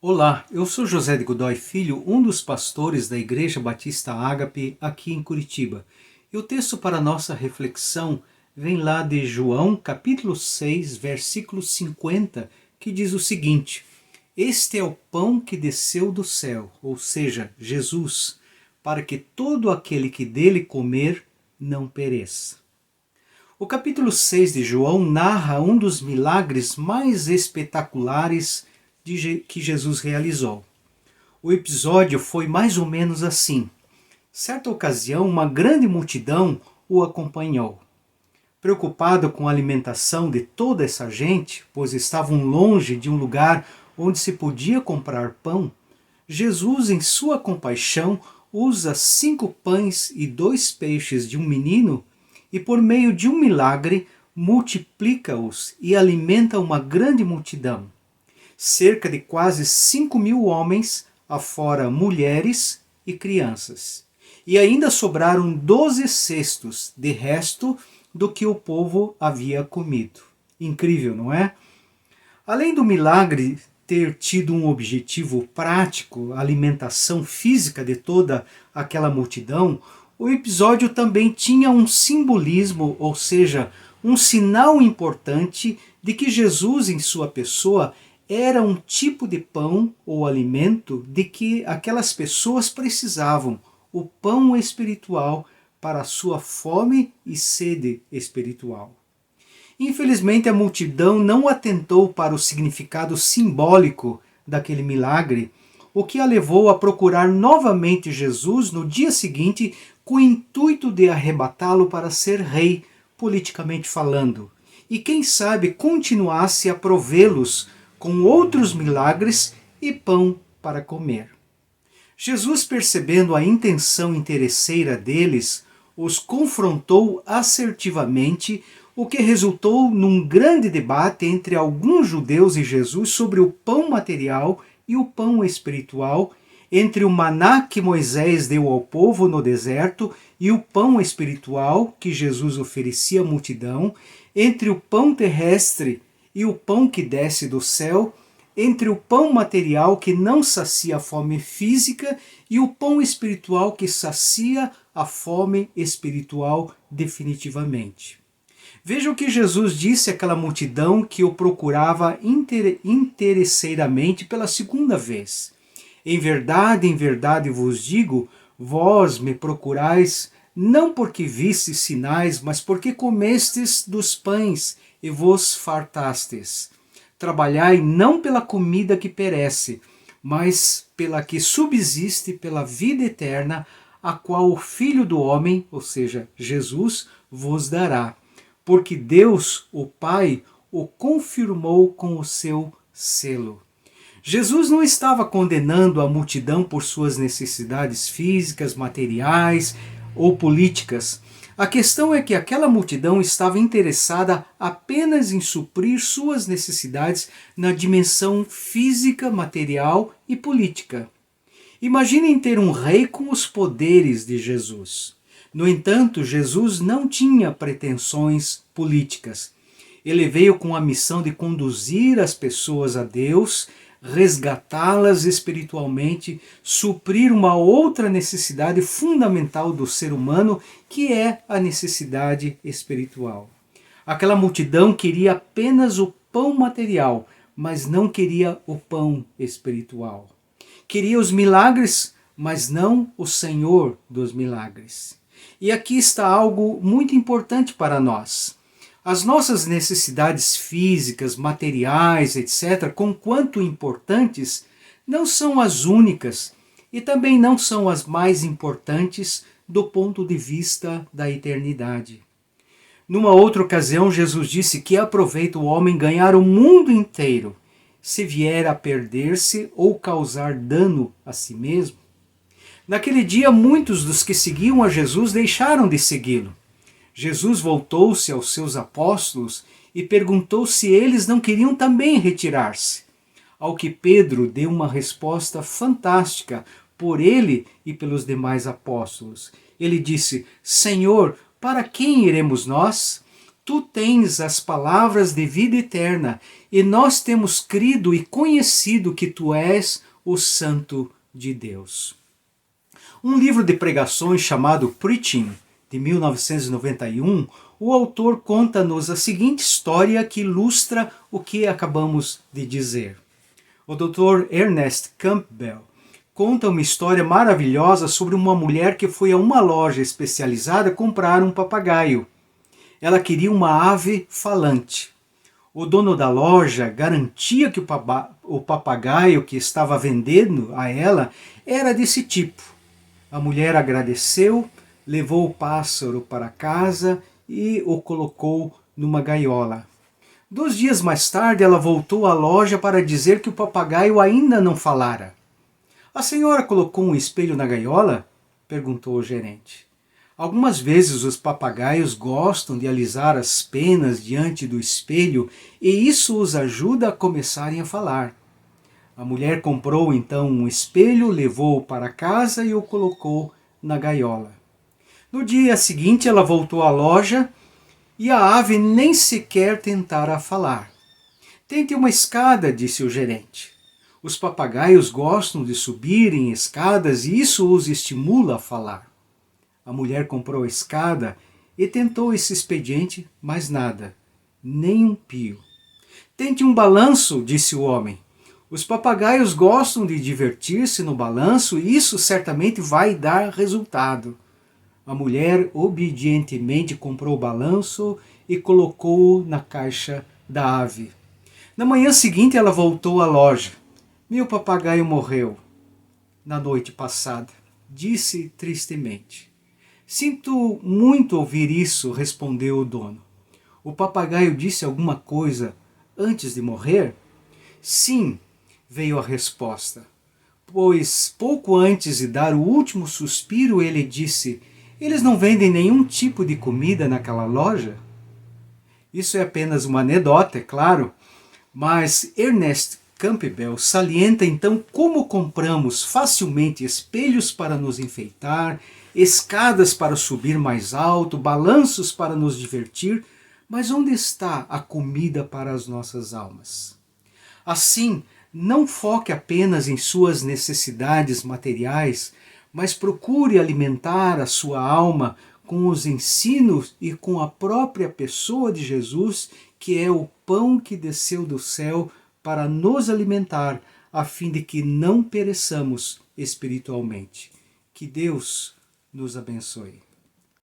Olá, eu sou José de Godoy Filho, um dos pastores da Igreja Batista Ágape aqui em Curitiba. E o texto para nossa reflexão vem lá de João, capítulo 6, versículo 50, que diz o seguinte: Este é o pão que desceu do céu, ou seja, Jesus, para que todo aquele que dele comer não pereça. O capítulo 6 de João narra um dos milagres mais espetaculares que Jesus realizou. O episódio foi mais ou menos assim. Certa ocasião, uma grande multidão o acompanhou. Preocupado com a alimentação de toda essa gente, pois estavam longe de um lugar onde se podia comprar pão, Jesus, em sua compaixão, usa 5 pães e 2 peixes de um menino e, por meio de um milagre, multiplica-os e alimenta uma grande multidão. Cerca de quase 5.000 homens, afora mulheres e crianças. E ainda sobraram 12 cestos de resto do que o povo havia comido. Incrível, não é? Além do milagre ter tido um objetivo prático, a alimentação física de toda aquela multidão, o episódio também tinha um simbolismo, ou seja, um sinal importante de que Jesus, em sua pessoa, era um tipo de pão ou alimento de que aquelas pessoas precisavam, o pão espiritual para a sua fome e sede espiritual. Infelizmente, a multidão não atentou para o significado simbólico daquele milagre, o que a levou a procurar novamente Jesus no dia seguinte com o intuito de arrebatá-lo para ser rei, politicamente falando, e quem sabe continuasse a provê-los com outros milagres e pão para comer. Jesus, percebendo a intenção interesseira deles, os confrontou assertivamente, o que resultou num grande debate entre alguns judeus e Jesus sobre o pão material e o pão espiritual, entre o maná que Moisés deu ao povo no deserto e o pão espiritual que Jesus oferecia à multidão, entre o pão terrestre e o pão que desce do céu, entre o pão material que não sacia a fome física e o pão espiritual que sacia a fome espiritual definitivamente. Veja o que Jesus disse àquela multidão que o procurava interesseiramente pela segunda vez. Em verdade vos digo, vós me procurais não porque vistes sinais, mas porque comestes dos pães e vos fartastes. Trabalhai não pela comida que perece, mas pela que subsiste pela vida eterna, a qual o Filho do Homem, ou seja, Jesus, vos dará. Porque Deus, o Pai, o confirmou com o seu selo. Jesus não estava condenando a multidão por suas necessidades físicas, materiais ou políticas. A questão é que aquela multidão estava interessada apenas em suprir suas necessidades na dimensão física, material e política. Imaginem ter um rei com os poderes de Jesus. No entanto, Jesus não tinha pretensões políticas. Ele veio com a missão de conduzir as pessoas a Deus, resgatá-las espiritualmente, suprir uma outra necessidade fundamental do ser humano, que é a necessidade espiritual. Aquela multidão queria apenas o pão material, mas não queria o pão espiritual. Queria os milagres, mas não o Senhor dos milagres. E aqui está algo muito importante para nós. As nossas necessidades físicas, materiais, etc., conquanto importantes, não são as únicas e também não são as mais importantes do ponto de vista da eternidade. Numa outra ocasião, Jesus disse que aproveita o homem ganhar o mundo inteiro, se vier a perder-se ou causar dano a si mesmo. Naquele dia, muitos dos que seguiam a Jesus deixaram de segui-lo. Jesus voltou-se aos seus apóstolos e perguntou se eles não queriam também retirar-se. Ao que Pedro deu uma resposta fantástica por ele e pelos demais apóstolos. Ele disse: Senhor, para quem iremos nós? Tu tens as palavras de vida eterna, e nós temos crido e conhecido que Tu és o Santo de Deus. Um livro de pregações chamado Preaching, de 1991, o autor conta-nos a seguinte história que ilustra o que acabamos de dizer. O Dr. Ernest Campbell conta uma história maravilhosa sobre uma mulher que foi a uma loja especializada comprar um papagaio. Ela queria uma ave falante. O dono da loja garantia que o papagaio que estava vendendo a ela era desse tipo. A mulher agradeceu, levou o pássaro para casa e o colocou numa gaiola. 2 dias mais tarde, ela voltou à loja para dizer que o papagaio ainda não falara. A senhora colocou um espelho na gaiola? Perguntou o gerente. Algumas vezes os papagaios gostam de alisar as penas diante do espelho e isso os ajuda a começarem a falar. A mulher comprou então um espelho, levou-o para casa e o colocou na gaiola. No dia seguinte ela voltou à loja e a ave nem sequer tentara falar. Tente uma escada, disse o gerente. Os papagaios gostam de subir em escadas e isso os estimula a falar. A mulher comprou a escada e tentou esse expediente, mas nada, nem um pio. Tente um balanço, disse o homem. Os papagaios gostam de divertir-se no balanço e isso certamente vai dar resultado. A mulher obedientemente comprou o balanço e colocou-o na caixa da ave. Na manhã seguinte ela voltou à loja. Meu papagaio morreu na noite passada, disse tristemente. Sinto muito ouvir isso, respondeu o dono. O papagaio disse alguma coisa antes de morrer? Sim, veio a resposta. Pois pouco antes de dar o último suspiro ele disse: eles não vendem nenhum tipo de comida naquela loja? Isso é apenas uma anedota, é claro, mas Ernest Campbell salienta então como compramos facilmente espelhos para nos enfeitar, escadas para subir mais alto, balanços para nos divertir, mas onde está a comida para as nossas almas? Assim, não foque apenas em suas necessidades materiais, mas procure alimentar a sua alma com os ensinos e com a própria pessoa de Jesus, que é o pão que desceu do céu para nos alimentar, a fim de que não pereçamos espiritualmente. Que Deus nos abençoe.